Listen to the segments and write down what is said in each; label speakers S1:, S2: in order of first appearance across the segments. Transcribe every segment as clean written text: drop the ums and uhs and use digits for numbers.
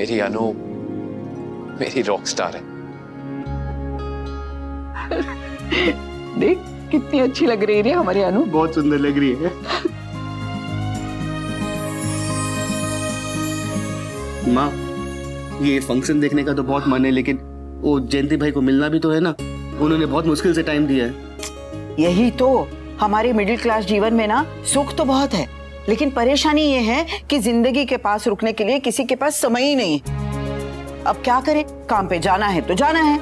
S1: मेरी अनु मेरी rock star है।
S2: देख कितनी अच्छी लग रही है हमारी अनु।
S3: बहुत सुंदर लग रही है। माँ, ये फंक्शन देखने का तो बहुत मन है, लेकिन वो जयंती भाई को मिलना भी तो है ना। उन्होंने बहुत मुश्किल से टाइम दिया है।
S2: यही तो हमारे मिडिल क्लास जीवन में ना, सुख तो बहुत है लेकिन परेशानी ये है कि जिंदगी के पास रुकने के लिए किसी के पास समय ही नहीं है। अब क्या करें, काम पे जाना है तो जाना है।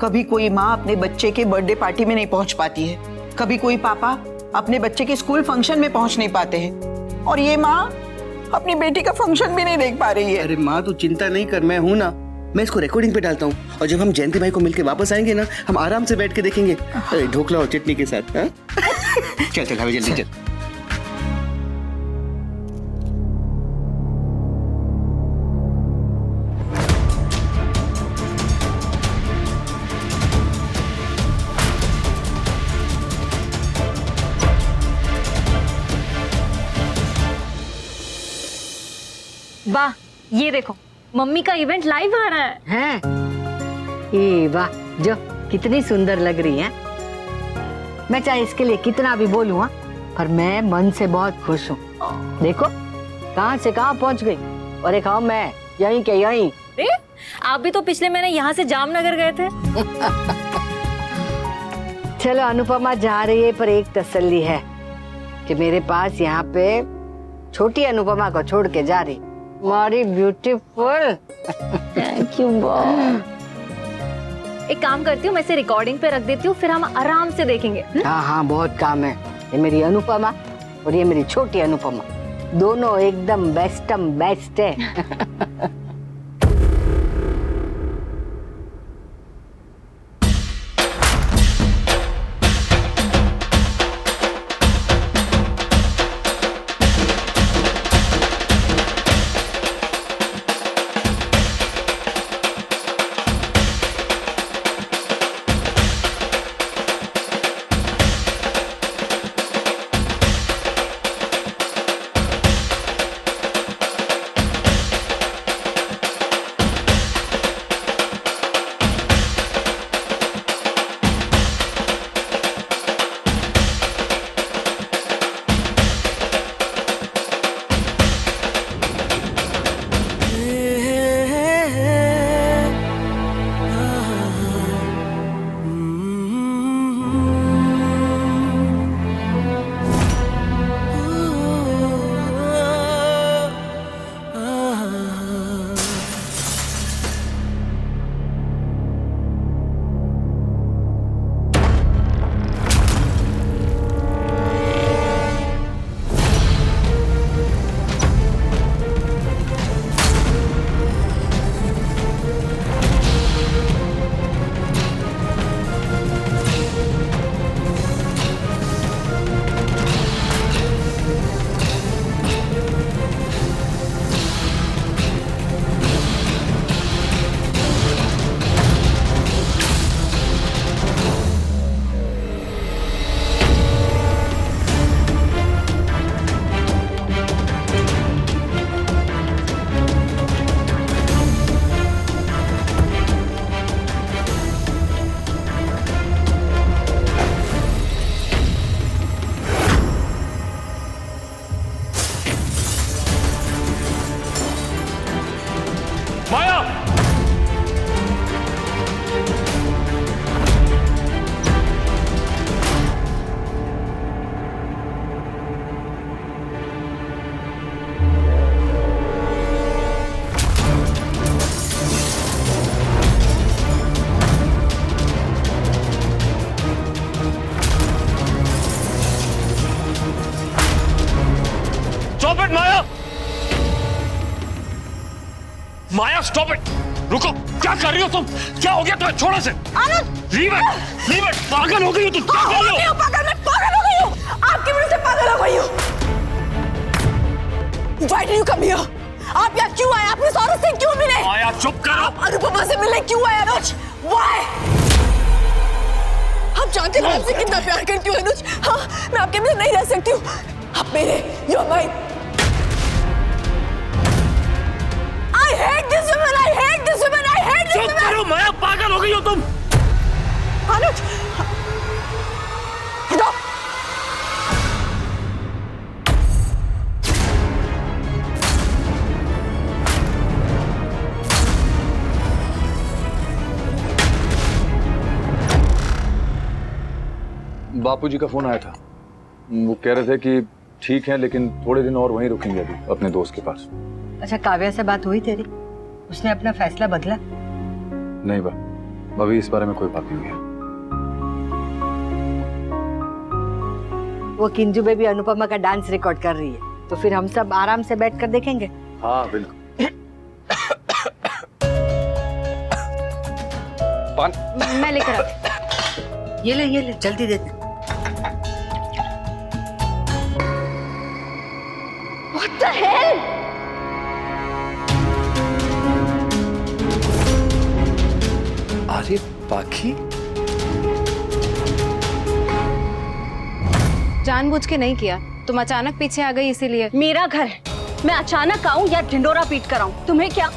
S2: कभी कोई माँ अपने बच्चे के बर्थडे पार्टी में नहीं पहुंच पाती है, कभी कोई पापा अपने बच्चे के स्कूल फंक्शन में पहुंच नहीं पाते हैं, और ये माँ अपनी बेटी का फंक्शन भी नहीं देख पा रही है।
S3: अरे माँ तू चिंता नहीं कर, मैं हूँ ना। मैं इसको रिकॉर्डिंग पे डालता हूँ और जब हम जयंती भाई को मिलके वापस आएंगे ना, हम आराम से बैठ के देखेंगे ढोकला और चटनी के साथ। हाँ? चल चल हमें जल्दी चल।
S4: वाह, ये देखो मम्मी का इवेंट लाइव आ रहा है।
S5: हैं? ये वाह, जो कितनी सुंदर लग रही है। मैं चाहे इसके लिए कितना भी बोलूं, हाँ, पर मैं मन से बहुत खुश हूँ। देखो कहाँ से कहाँ पहुँच गई, और एक मैं यहीं के यहीं।
S4: अरे आप भी तो पिछले महीने यहाँ से जामनगर गए थे।
S5: चलो अनुपमा जा रही है, पर एक तसल्ली है कि मेरे पास यहाँ पे छोटी अनुपमा को छोड़ के जा रही। मारी ब्यूटीफुल।
S4: Thank you boss. एक काम करती हूँ, मैं इसे रिकॉर्डिंग पे रख देती हूँ, फिर हम आराम से देखेंगे।
S5: हाँ हाँ, बहुत काम है। ये मेरी अनुपमा और ये मेरी छोटी अनुपमा, दोनों एकदम बेस्टम बेस्ट है।
S6: माया स्टॉप इट, रुको, क्या कर रही हो तुम? क्या हो गया तुम्हें? छोड़ो से। लीव इट, पागल हो गई हो तुम? क्या कर रही हो?
S2: पागल, मैं पागल हो गई हूँ, आपकी वजह से पागल हो गई हूँ। Why did you come here? आप यहाँ क्यों आए? आपने सौरभ से क्यों मिले?
S6: माया चुप करो।
S2: आप अनुपमा से मिलने क्यों आए अनुज? Why? आप जानते हो आपसे कितना प्यार करती हूँ अनुज। हाँ, मैं आपके बिना नहीं रह सकती हूँ। आप मेरे, you're mine. I hate this woman.
S6: चुप करो माया, पागल हो गई हो तुम।
S2: अनुज हटो।
S7: बापूजी का फोन आया था। वो कह रहे थे कि ठीक है लेकिन थोड़े दिन और वहीं रुकेंगे अभी अपने दोस्त के पास।
S5: अच्छा, काव्या से बात हुई तेरी? उसने अपना फैसला बदला?
S7: नहीं बा, अभी इस बारे में कोई बात नहीं हुई है।
S5: वो किंजू बेबी अनुपमा का डांस रिकॉर्ड कर रही है, तो फिर हम सब आराम से बैठ कर देखेंगे।
S7: हाँ बिल्कुल।
S4: मैं लेकर आती।
S5: ये ले जल्दी दे दे।
S4: What the hell?
S1: अरे पाखी,
S8: जानबूझ के नहीं किया, तुम अचानक पीछे आ गई इसीलिए।
S4: मेरा घर है, मैं अचानक आऊं या ढिंडोरा पीट कर आऊं, तुम्हें क्या?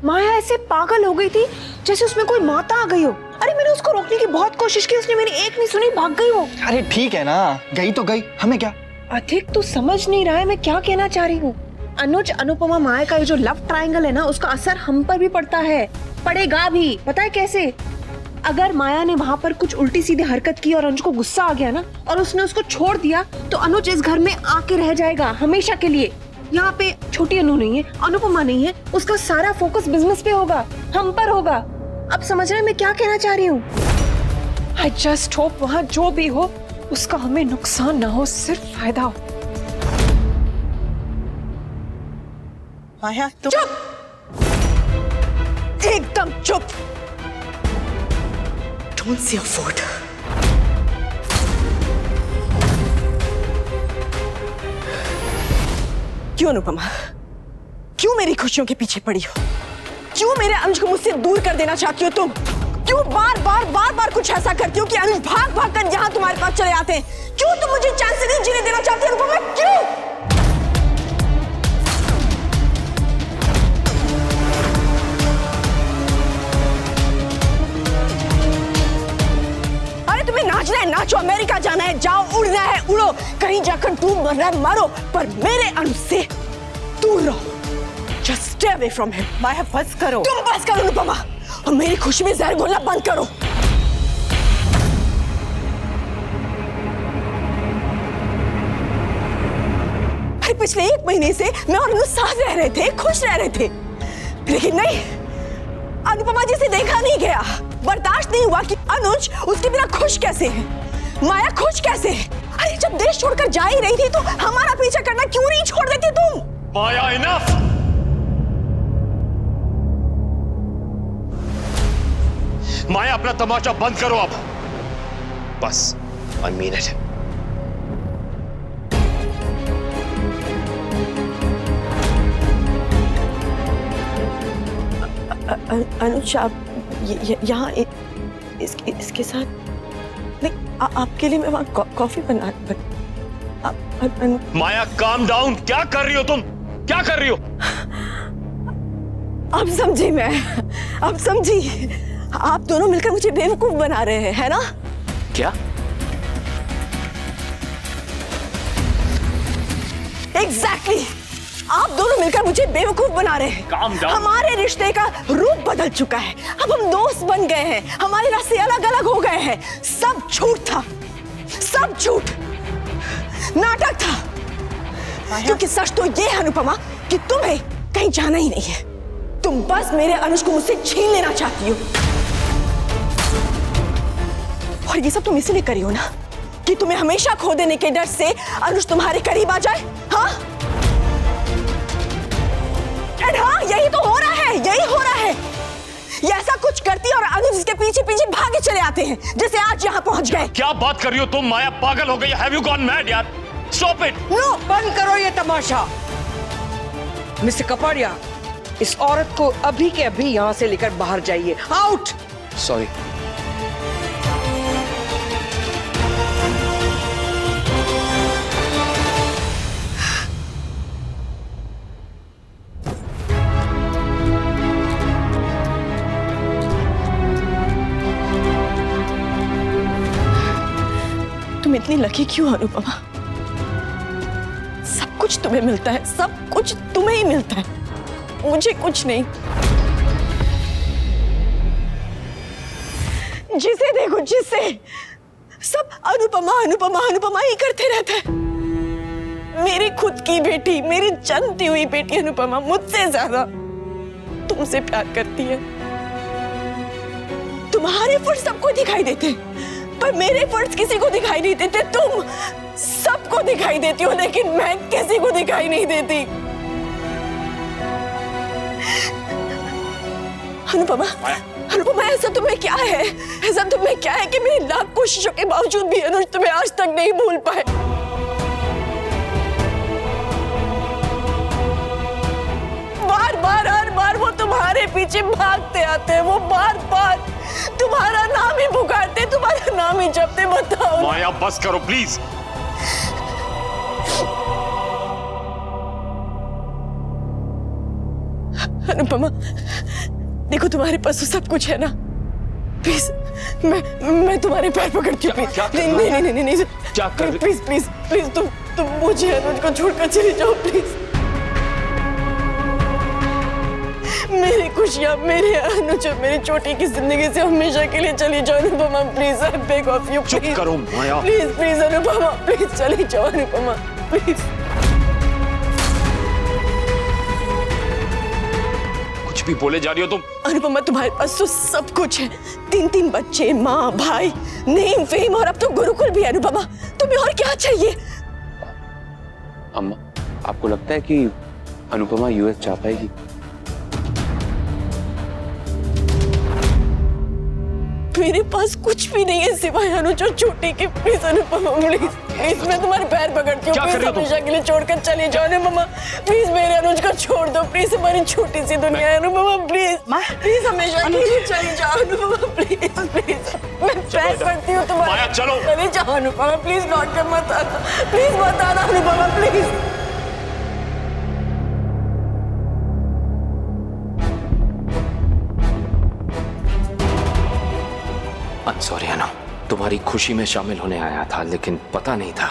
S8: माया ऐसे पागल हो गई थी जैसे उसमें कोई माता आ गई हो। अरे मैंने उसको रोकने की बहुत कोशिश की, उसने मेरी एक नहीं सुनी, भाग गई वो।
S9: अरे ठीक है ना, गई तो गई, हमें क्या।
S8: अधिक तू समझ नहीं रहा है मैं क्या कहना चाह रही हूँ। अनुज अनुपमा माया का ये जो लव ट्रायंगल है ना, उसका असर हम पर भी पड़ता है, पड़ेगा भी। पता है कैसे? अगर माया ने वहाँ पर कुछ उल्टी सीधी हरकत की और अनुज को गुस्सा आ गया ना, और उसने उसको छोड़ दिया, तो अनुज इस घर में आके रह जाएगा हमेशा के लिए। यहाँ पे छोटी अनु नहीं है, अनुपमा नहीं है, उसका सारा फोकस बिजनेस पे होगा, हम पर होगा। अब समझ रहे हैं मैं क्या कहना चाह रही हूँ? आई जस्ट होप वहाँ जो भी हो उसका हमें नुकसान ना हो, सिर्फ फायदा हो।
S2: माया तुम
S8: चुप, एकदम चुप। Don't see a food. क्यों अनुपमा, क्यों मेरी खुशियों के पीछे पड़ी हो? क्यों मेरे अनुज को मुझसे दूर कर देना चाहती हो तुम? क्यों बार बार कुछ ऐसा करती हो कि अनुज भाग भाग कर यहाँ तुम्हारे पास चले आते हैं? क्यों तुम मुझे चांस से नहीं जीने देना चाहती अनुपमा? क्यों? अरे तुम्हें नाचना है नाचो, अमेरिका जाना है जाओ, उड़ना है उड़ो, कहीं जाकर डूब मरना है मारो, पर मेरे अनुज से दूर रहो। Just stay away from him.
S2: माया बस करो।
S8: तुम बस करो अनुपमा, और मेरी खुशी में जहर घोलना बंद करो। अरे पिछले 1 महीने से मैं और अनुज साथ रह रहे थे, खुश रह रहे थे, लेकिन नहीं, अनुपमा जी से देखा नहीं गया, बर्दाश्त नहीं हुआ कि अनुज उसके बिना खुश कैसे है, माया खुश कैसे है। अरे जब देश छोड़कर जा ही रही थी तो हमारा पीछा करना क्यों नहीं छोड़ देती तुम?
S6: माया इनफ। माया अपना तमाशा बंद करो अब,
S1: बस I mean it.
S8: अनुज आप यहाँ इसके साथ नहीं, आपके लिए मैं वहाँ कॉफी बना।
S6: माया काम डाउन, क्या कर रही हो तुम, क्या कर रही हो?
S8: अब समझी मैं, अब समझी। आप दोनों मिलकर मुझे बेवकूफ बना रहे हैं, है ना?
S1: क्या?
S8: एग्जैक्टली, आप दोनों मिलकर मुझे बेवकूफ बना रहे हैं।
S6: Calm down.
S8: हमारे रिश्ते का रूप बदल चुका है, अब हम दोस्त बन गए हैं, हमारे रास्ते अलग अलग हो गए हैं। सब झूठ था, सब झूठ, नाटक था। क्योंकि सच तो ये है अनुपमा कि तुम्हें कहीं जाना ही नहीं है, तुम बस मेरे अनुज को मुझसे छीन लेना चाहती हो। और ये सब तुम इसलिए करी हो ना कि तुम्हें हमेशा खो देने के डर से अनुज तुम्हारे करीब आ जाए। हाँ, एंड हाँ, यही तो हो रहा है, यही हो रहा है। ये ऐसा कुछ करती और अनुज इसके पीछे पीछे भागे चले आते हैं, जैसे आज यहाँ पहुंच गए।
S6: क्या बात कर रही हो तुम? माया पागल हो गई, हैव यू गॉन मैड यार? Stop it.
S10: नो, बंद करो ये तमाशा। मिस्टर कपाड़िया, इस औरत को अभी के अभी यहाँ से लेकर बाहर जाइए, आउट।
S1: Sorry.
S8: इतनी लकी क्यों हो अनुपमा? सब कुछ तुम्हें मिलता है, सब कुछ तुम्हें ही मिलता है, मुझे कुछ नहीं। जिसे देखो जिसे सब अनुपमा अनुपमा अनुपमा ही करते रहते हैं। मेरी खुद की बेटी, मेरी जन्मती हुई बेटी अनुपमा मुझसे ज्यादा तुमसे प्यार करती है। तुम्हारे फर्ज सबको दिखाई देते, पर मेरे फर्ज किसी को दिखाई नहीं देते। तुम सबको दिखाई देती हो, लेकिन मैं किसी को दिखाई नहीं देती। अनुपमा, अनुपमा ऐसा तुम्हें क्या है, ऐसा तुम्हें क्या है कि मेरी लाख कोशिशों के बावजूद भी अनुज तुम्हें आज तक नहीं भूल पाए? बार बार हर बार वो तुम्हारे पीछे भागते आते हैं, वो बार बार तुम्हारा नाम ही पुकारते, तुम्हारा नाम ही जपते। बताओ
S6: माया, बस करो प्लीज।
S8: अनुपमा देखो, तुम्हारे पास तो सब कुछ है ना, प्लीज मैं तुम्हारे पैर पकड़ती हूँ। नहीं,
S6: क्या कर रही?
S8: प्लीज प्लीज प्लीज तुम मुझे अनुज को छोड़कर चले जाओ प्लीज। मेरी खुशियाँ, मेरे अनुज और मेरी छोटी की जिंदगी से हमेशा के लिए चली जाओ Anupama, please. I beg of you,
S6: चुप करो माया।
S8: प्लीज प्लीज अनुपमा, प्लीज चली जाओ अनुपमा, प्लीज।
S6: कुछ भी बोले जा रही हो तुम।
S8: अनुपमा तुम्हारे पास तो सब कुछ है, 3 बच्चे, माँ, भाई, नेम, फेम और अब तो गुरुकुल भी है। अनुपमा तुम्हें और क्या चाहिए?
S1: अम्मा, आपको लगता है कि अनुपमा यूएस जा पाएगी?
S8: मेरे पास कुछ भी नहीं है सिवाय अनुज और छोटी के। प्लीज अनुपमा, प्लीज प्लीज मैं तुम्हारे पैर पकड़ती हूँ, प्लीज हमेशा के लिए छोड़कर चले जाओ अनुपमा। प्लीज मेरे अनुज को छोड़ दो, प्लीज। हमारी छोटी सी दुनिया है अनुपमा, प्लीज प्लीज हमेशा के लिए चले जाओ अनुपमा, प्लीज प्लीज। मैं पैर पकड़ती हूँ तुम्हारे।
S6: माया चलो,
S8: चले जाओ अनुपमा, प्लीज लौट कर मत आना, प्लीज मत आना अनुपमा, प्लीज।
S1: I'm sorry अनु, तुम्हारी खुशी में शामिल होने आया था, लेकिन पता नहीं था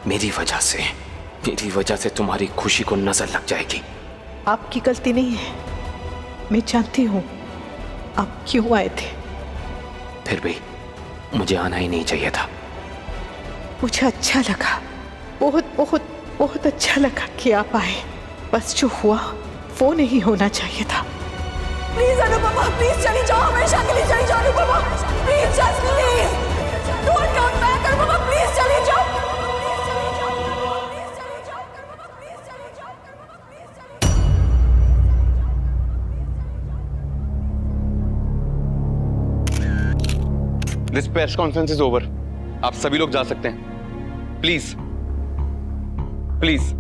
S1: मेरी वजह से तुम्हारी खुशी को नजर लग जाएगी।
S8: आपकी गलती नहीं है, मैं जानती हूँ आप क्यों आए थे।
S1: फिर भी मुझे आना ही नहीं चाहिए था।
S8: मुझे अच्छा लगा, बहुत बहुत बहुत अच्छा लगा कि आप आए। बस जो हुआ वो नहीं होना चाहिए था। प्लीज अनुपमा, प्लीज चली जाओ, हमेशा के लिए चली जाओ Anupama, please just please don't come back Anupama, please चली जाओ।
S11: This press conference is over. आप सभी लोग जा सकते हैं, प्लीज प्लीज।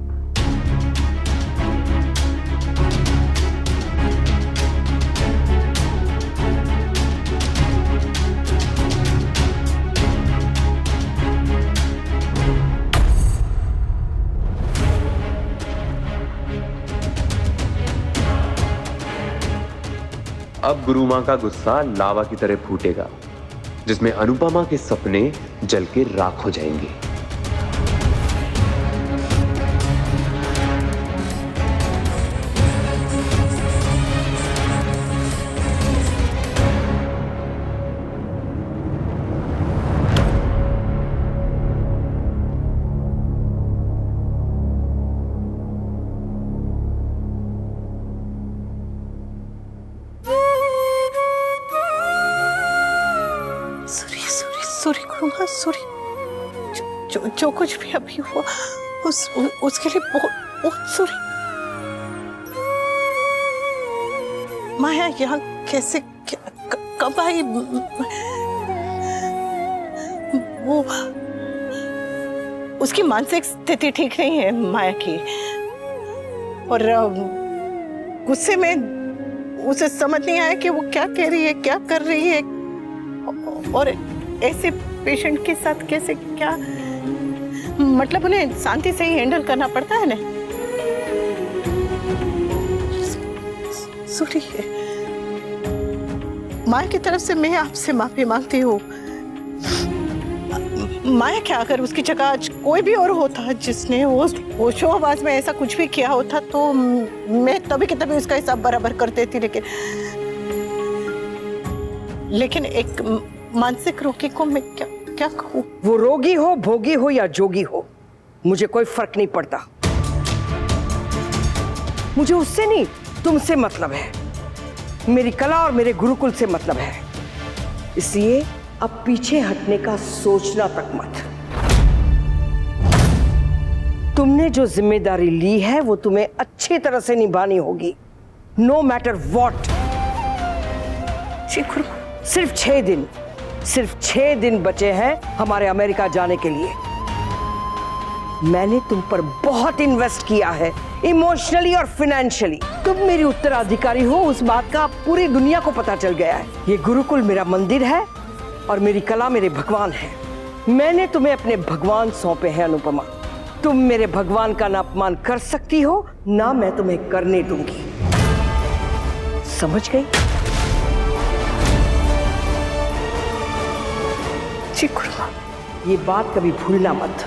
S12: अब गुरु मां का गुस्सा लावा की तरह फूटेगा, जिसमें अनुपमा के सपने जल के राख हो जाएंगे।
S8: Sorry Gurumaa, sorry. जो कुछ भी अभी हुआ उसके लिए बहुत बहुत सॉरी। माया यहाँ कैसे कब आई? वो उसकी मानसिक स्थिति ठीक नहीं है माया की, और गुस्से में उसे समझ नहीं आया कि वो क्या कह रही है, क्या कर रही है, और ऐसे पेशेंट के साथ कैसे क्या, मतलब उन्हें शांति से ही हैंडल करना पड़ता है ना। सॉरी माँ की तरफ से मैं आपसे माफी मांगती हूँ। माया क्या, अगर उसकी जगह आज कोई भी और होता जिसने होशो-हवास में ऐसा कुछ भी किया होता तो मैं तभी के तभी उसका हिसाब बराबर कर देती, लेकिन एक मानसिक रोगी को मैं क्या कहूँ?
S10: वो रोगी हो, भोगी हो या जोगी हो, मुझे कोई फर्क नहीं पड़ता। मुझे उससे नहीं, तुमसे मतलब है। मेरी कला और मेरे गुरुकुल से मतलब है। इसलिए अब पीछे हटने का सोचना तक मत। तुमने जो जिम्मेदारी ली है वो तुम्हें अच्छी तरह से निभानी होगी, नो मैटर वॉट। सिर्फ 6 दिन बचे हैं हमारे अमेरिका जाने के लिए। मैंने तुम पर बहुत इन्वेस्ट किया है, इमोशनली और फाइनेंशियली। तुम मेरी उत्तराधिकारी हो, उस बात का पूरी दुनिया को पता चल गया है। ये गुरुकुल मेरा मंदिर है और मेरी कला मेरे भगवान है। मैंने तुम्हें अपने भगवान सौंपे हैं अनुपमा। तुम मेरे भगवान का ना अपमान कर सकती हो, ना मैं तुम्हें करने दूंगी। समझ गई? जी गुरुमा। ये बात कभी भूलना मत।